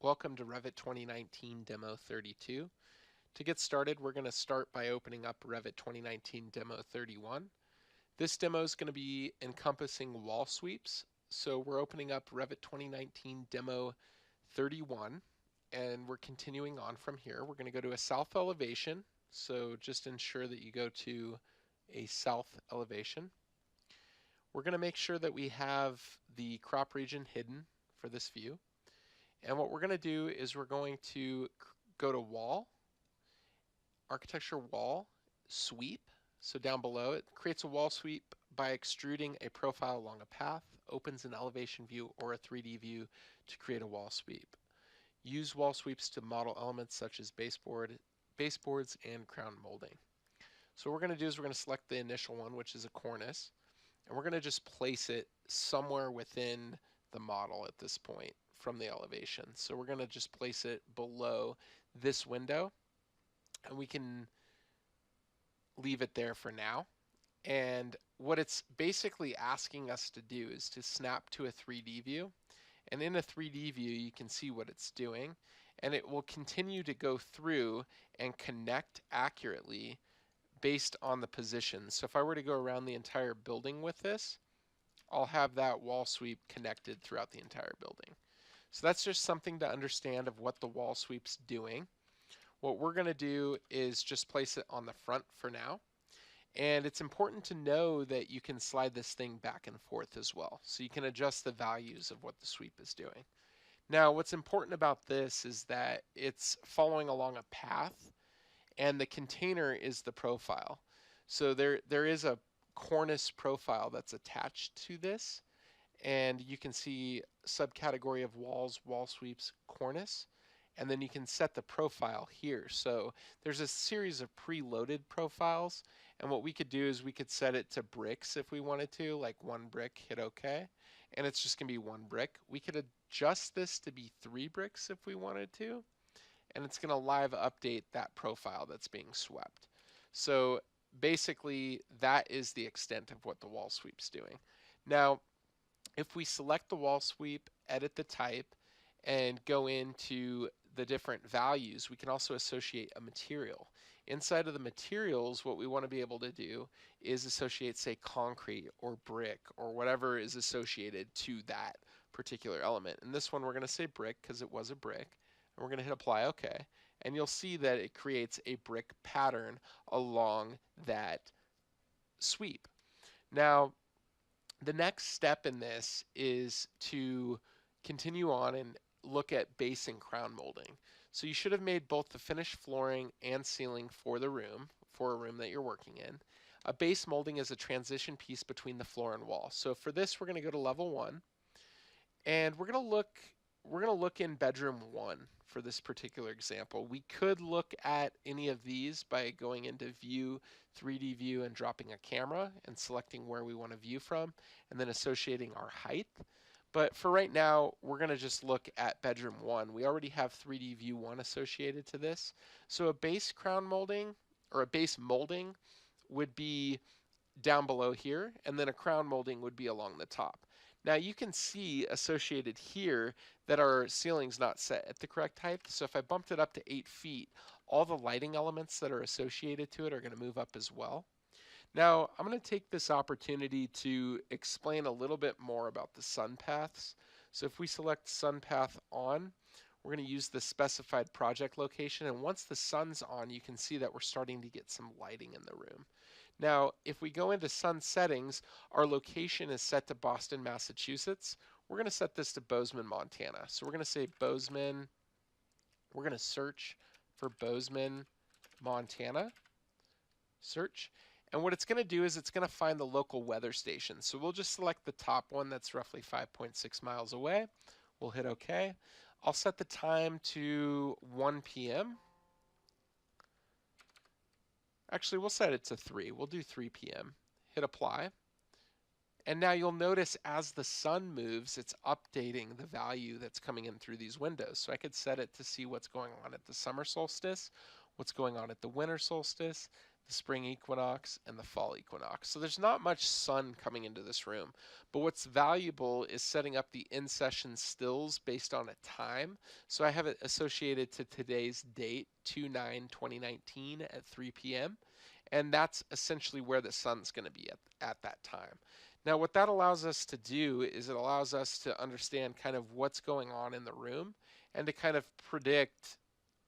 Welcome to Revit 2019 Demo 32. To get started, we're going to start by opening up Revit 2019 Demo 31. This demo is going to be encompassing wall sweeps. So we're opening up Revit 2019 Demo 31 and we're continuing on from here. We're going to go to a south elevation. So just ensure that you go to a south elevation. We're going to make sure that we have the crop region hidden for this view. And what we're going to do is we're going to go to wall, architecture wall, sweep. So down below it creates a wall sweep by extruding a profile along a path, opens an elevation view or a 3D view to create a wall sweep. Use wall sweeps to model elements such as baseboards and crown molding. So what we're going to do is we're going to select the initial one, which is a cornice, and we're going to just place it somewhere within the model at this point from the elevation. So we're going to just place it below this window, and we can leave it there for now. And what it's basically asking us to do is to snap to a 3D view. And in a 3D view, you can see what it's doing, and it will continue to go through and connect accurately based on the position. So if I were to go around the entire building with this, I'll have that wall sweep connected throughout the entire building. So that's just something to understand of what the wall sweep's doing. What we're going to do is just place it on the front for now. And it's important to know that you can slide this thing back and forth as well. So you can adjust the values of what the sweep is doing. Now, what's important about this is that it's following along a path, and the container is the profile. So there is a cornice profile that's attached to this, and you can see subcategory of walls, wall sweeps, cornice, and then you can set the profile here. So there's a series of preloaded profiles, and what we could do is we could set it to bricks if we wanted to, like one brick, hit OK, and it's just going to be one brick. We could adjust this to be 3 bricks if we wanted to, and it's going to live update that profile that's being swept. So basically, that is the extent of what the wall sweep's doing. Now, if we select the wall sweep, edit the type, and go into the different values, we can also associate a material. Inside of the materials, what we want to be able to do is associate, say, concrete or brick or whatever is associated to that particular element. In this one, we're going to say brick because it was a brick. And we're going to hit apply OK. And you'll see that it creates a brick pattern along that sweep. Now, the next step in this is to continue on and look at base and crown molding. So you should have made both the finished flooring and ceiling for the room, for a room that you're working in. A base molding is a transition piece between the floor and wall. So for this, we're going to go to level 1, and we're going to look in bedroom 1 for this particular example. We could look at any of these by going into view, 3D view, and dropping a camera and selecting where we want to view from, and then associating our height. But for right now, we're going to just look at bedroom 1. We already have 3D view 1 associated to this. So a base crown molding or a base molding would be down below here, and then a crown molding would be along the top. Now you can see associated here that our ceiling's not set at the correct height. So if I bumped it up to 8 feet, all the lighting elements that are associated to it are going to move up as well. Now, I'm going to take this opportunity to explain a little bit more about the sun paths. So if we select sun path on, we're going to use the specified project location. And once the sun's on, you can see that we're starting to get some lighting in the room. Now, if we go into sun settings, our location is set to Boston, Massachusetts. We're going to set this to Bozeman, Montana. So we're going to say Bozeman. We're going to search for Bozeman, Montana. Search. And what it's going to do is it's going to find the local weather station. So we'll just select the top one that's roughly 5.6 miles away. We'll hit OK. I'll set the time to 1 p.m. Actually, we'll set it to 3. We'll do 3 p.m. Hit apply. And now you'll notice as the sun moves, it's updating the value that's coming in through these windows. So I could set it to see what's going on at the summer solstice, what's going on at the winter solstice, the spring equinox, and the fall equinox. So there's not much sun coming into this room. But what's valuable is setting up the in-session stills based on a time. So I have it associated to today's date, 2/9/2019 at 3 p.m. And that's essentially where the sun's going to be at that time. Now, what that allows us to do is it allows us to understand kind of what's going on in the room and to kind of predict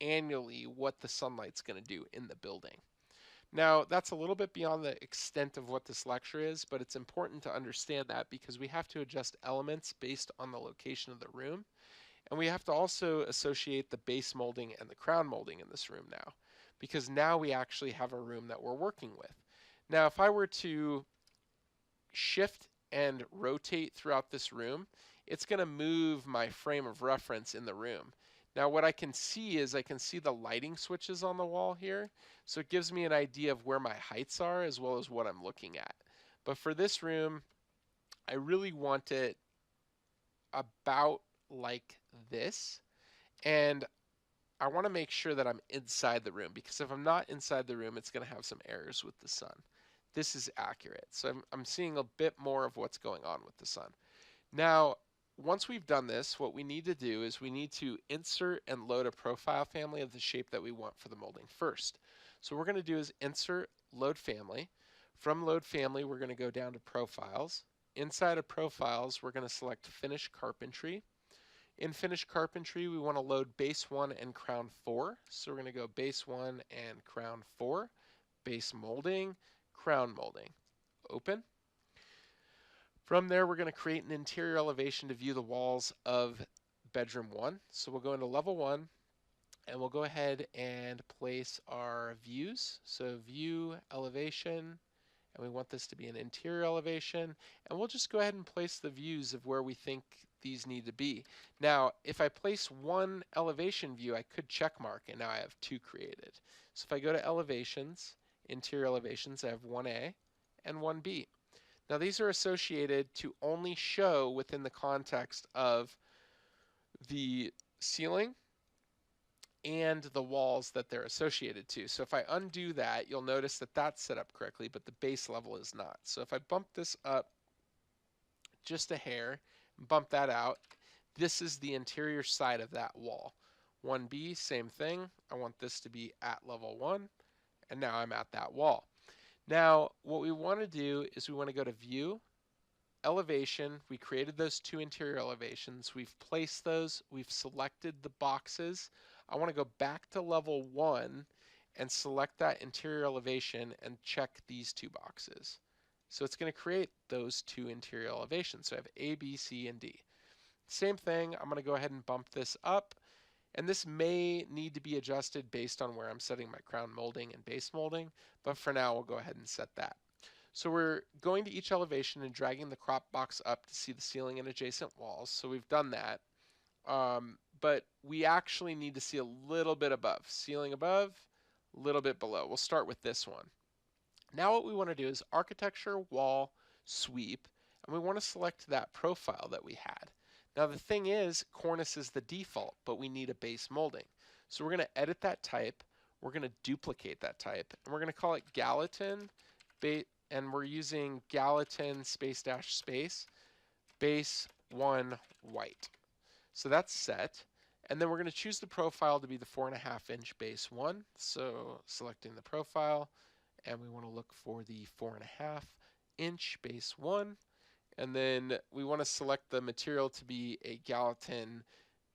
annually what the sunlight's going to do in the building. Now, that's a little bit beyond the extent of what this lecture is, but it's important to understand that because we have to adjust elements based on the location of the room, and we have to also associate the base molding and the crown molding in this room now, because now we actually have a room that we're working with. Now, if I were to shift and rotate throughout this room, it's going to move my frame of reference in the room. Now what I can see is I can see the lighting switches on the wall here, so it gives me an idea of where my heights are as well as what I'm looking at. But for this room, I really want it about like this, and I want to make sure that I'm inside the room, because if I'm not inside the room, it's going to have some errors with the sun. This is accurate, so I'm seeing a bit more of what's going on with the sun. Now, once we've done this, what we need to do is we need to insert and load a profile family of the shape that we want for the molding first. So what we're going to do is insert load family. From load family, we're going to go down to profiles. Inside of profiles, we're going to select finish carpentry. In finish carpentry, we want to load base 1 and crown 4. So we're going to go base 1 and crown 4, base molding, crown molding. Open. From there, we're going to create an interior elevation to view the walls of bedroom 1. So we'll go into level 1, and we'll go ahead and place our views. So view, elevation, and we want this to be an interior elevation. And we'll just go ahead and place the views of where we think these need to be. Now, if I place one elevation view, I could check mark, and now I have 2 created. So if I go to elevations, interior elevations, I have 1A and 1B. Now these are associated to only show within the context of the ceiling and the walls that they're associated to. So if I undo that, you'll notice that that's set up correctly, but the base level is not. So if I bump this up just a hair, bump that out, this is the interior side of that wall. 1B, same thing. I want this to be at level 1, and now I'm at that wall. Now, what we want to do is we want to go to View, Elevation. We created those 2 interior elevations. We've placed those. We've selected the boxes. I want to go back to level 1 and select that interior elevation and check these 2 boxes. So it's going to create those 2 interior elevations. So I have A, B, C, and D. Same thing, I'm going to go ahead and bump this up. And this may need to be adjusted based on where I'm setting my crown molding and base molding, but for now we'll go ahead and set that. So we're going to each elevation and dragging the crop box up to see the ceiling and adjacent walls. So we've done that, but we actually need to see a little bit above. Ceiling above, a little bit below. We'll start with this one. Now what we want to do is architecture, wall, sweep, and we want to select that profile that we had. Now the thing is, cornice is the default, but we need a base molding. So we're going to edit that type, we're going to duplicate that type, and we're going to call it Gallatin, and we're using Gallatin space dash space, base 1 white. So that's set, and then we're going to choose the profile to be the 4.5 inch base 1. So selecting the profile, and we want to look for the 4.5 inch base 1. And then we want to select the material to be a Gallatin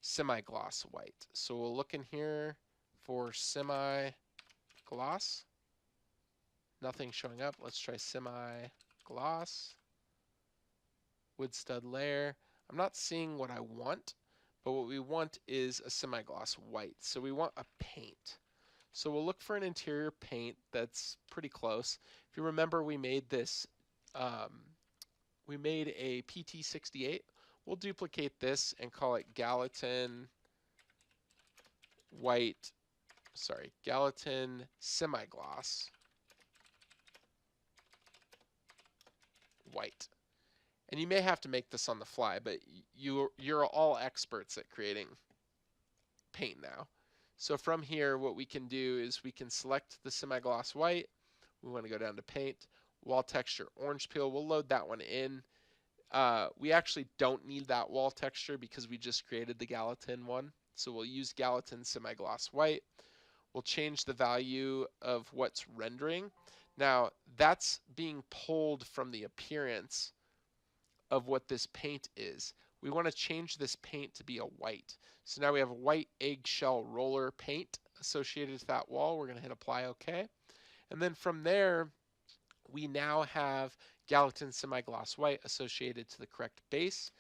semi-gloss white. So we'll look in here for semi-gloss. Nothing showing up. Let's try semi-gloss. Wood stud layer. I'm not seeing what I want, but what we want is a semi-gloss white. So we want a paint. So we'll look for an interior paint that's pretty close. If you remember, we made this we made a PT68. We'll duplicate this and call it Gallatin white, Gallatin semi-gloss white. And you may have to make this on the fly, but you're all experts at creating paint now. So from here, what we can do is we can select the semi-gloss white, We want to go down to paint, wall texture, orange peel. We'll load that one in. We actually don't need that wall texture because we just created the Gallatin one. So we'll use Gallatin semi-gloss white. We'll change the value of what's rendering. Now, that's being pulled from the appearance of what this paint is. We want to change this paint to be a white. So now we have a white eggshell roller paint associated with that wall. We're going to hit apply OK. And then from there, we now have Gallatin semi-gloss white associated to the correct base.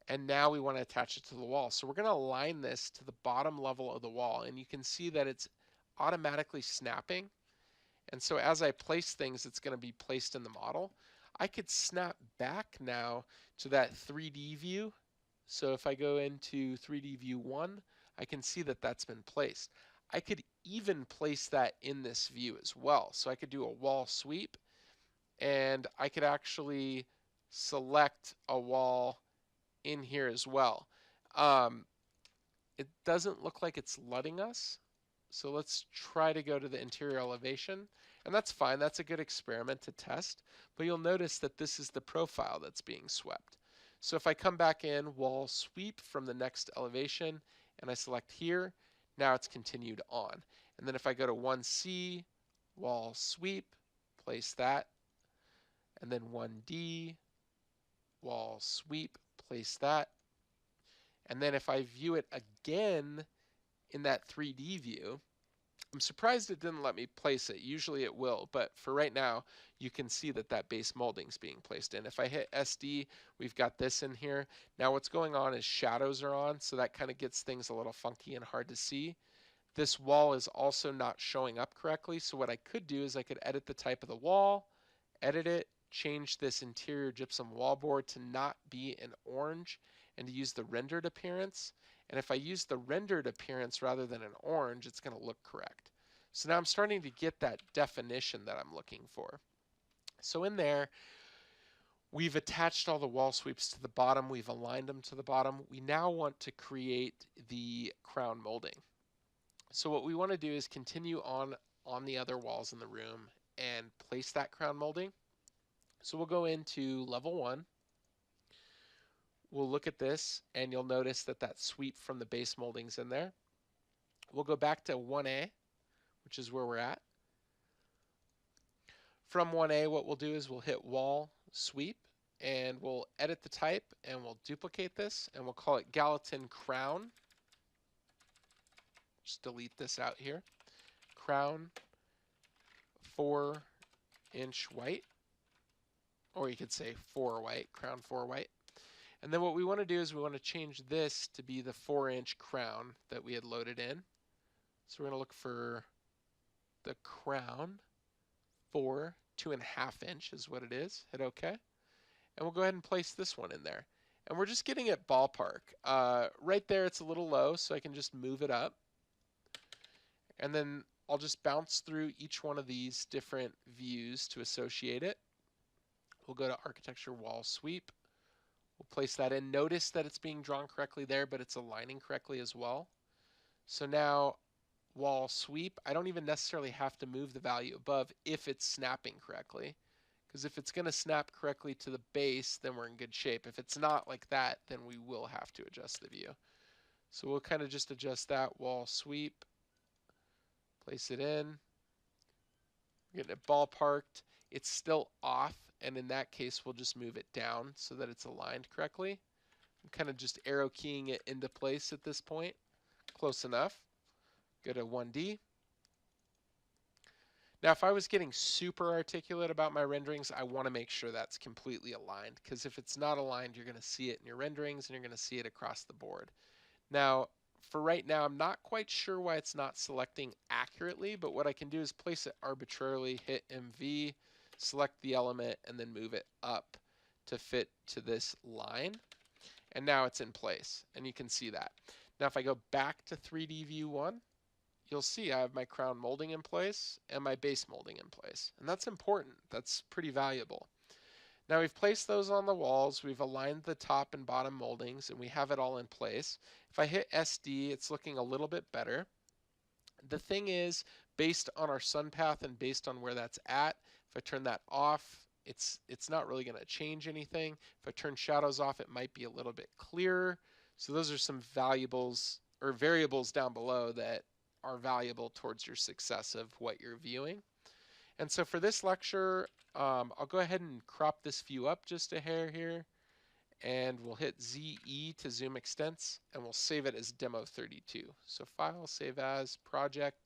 And now we want to attach it to the wall. So we're going to align this to the bottom level of the wall. And you can see that it's automatically snapping. And so as I place things, it's going to be placed in the model. I could snap back now to that 3D view. So if I go into 3D view 1, I can see that that's been placed. I could even place that in this view as well. So I could do a wall sweep, and I could actually select a wall in here as well. It doesn't look like it's letting us. So let's try to go to the interior elevation. And that's fine. That's a good experiment to test. But you'll notice that this is the profile that's being swept. So if I come back in, wall sweep from the next elevation, and I select here, now it's continued on. And then if I go to 1C, wall sweep, place that. And then 1D, wall sweep, place that. And then if I view it again in that 3D view, I'm surprised it didn't let me place it. Usually it will, but for right now, you can see that that base molding is being placed in. If I hit SD, we've got this in here. Now what's going on is shadows are on, so that kind of gets things a little funky and hard to see. This wall is also not showing up correctly, so what I could do is I could edit the type of the wall, edit it, change this interior gypsum wallboard to not be an orange and to use the rendered appearance. And if I use the rendered appearance rather than an orange, it's going to look correct. So now I'm starting to get that definition that I'm looking for. So in there, we've attached all the wall sweeps to the bottom. We've aligned them to the bottom. We now want to create the crown molding. So what we want to do is continue on the other walls in the room and place that crown molding. So we'll go into level 1. We'll look at this, and you'll notice that that sweep from the base molding's in there. We'll go back to 1A, which is where we're at. From 1A, what we'll do is we'll hit wall sweep, and we'll edit the type, and we'll duplicate this, and we'll call it Gallatin crown. Just delete this out here. Crown 4-inch white, or you could say 4 white, crown 4 white. And then what we want to do is we want to change this to be the 4-inch crown that we had loaded in. So we're going to look for the crown 4, 2.5 inch is what it is. Hit OK. And we'll go ahead and place this one in there. And we're just getting it ballpark. Right there it's a little low, so I can just move it up. And then I'll just bounce through each one of these different views to associate it. We'll go to architecture wall sweep. We'll place that in. Notice that it's being drawn correctly there, but it's aligning correctly as well. So now wall sweep, I don't even necessarily have to move the value above if it's snapping correctly. Because if it's going to snap correctly to the base, then we're in good shape. If it's not like that, then we will have to adjust the view. So we'll kind of just adjust that wall sweep, place it in, getting it ballparked. It's still off, and in that case we'll just move it down so that it's aligned correctly. I'm kind of just arrow keying it into place at this point. Close enough. Go to 1D. Now if I was getting super articulate about my renderings, I want to make sure that's completely aligned, because if it's not aligned, you're going to see it in your renderings and you're going to see it across the board. Now for right now, I'm not quite sure why it's not selecting accurately, but what I can do is place it arbitrarily, hit MV, select the element, and then move it up to fit to this line. And now it's in place, and you can see that. Now if I go back to 3D view 1, you'll see I have my crown molding in place and my base molding in place. And that's important. That's pretty valuable. Now we've placed those on the walls, we've aligned the top and bottom moldings, and we have it all in place. If I hit SD, it's looking a little bit better. The thing is, based on our sun path and based on where that's at, if I turn that off, it's not really going to change anything. If I turn shadows off, it might be a little bit clearer. So those are some valuables or variables down below that are valuable towards your success of what you're viewing. And so for this lecture, I'll go ahead and crop this view up just a hair here, and we'll hit ZE to zoom extents, and we'll save it as demo32. So file, save as, project,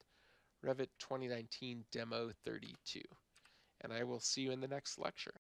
revit2019 demo32. And I will see you in the next lecture.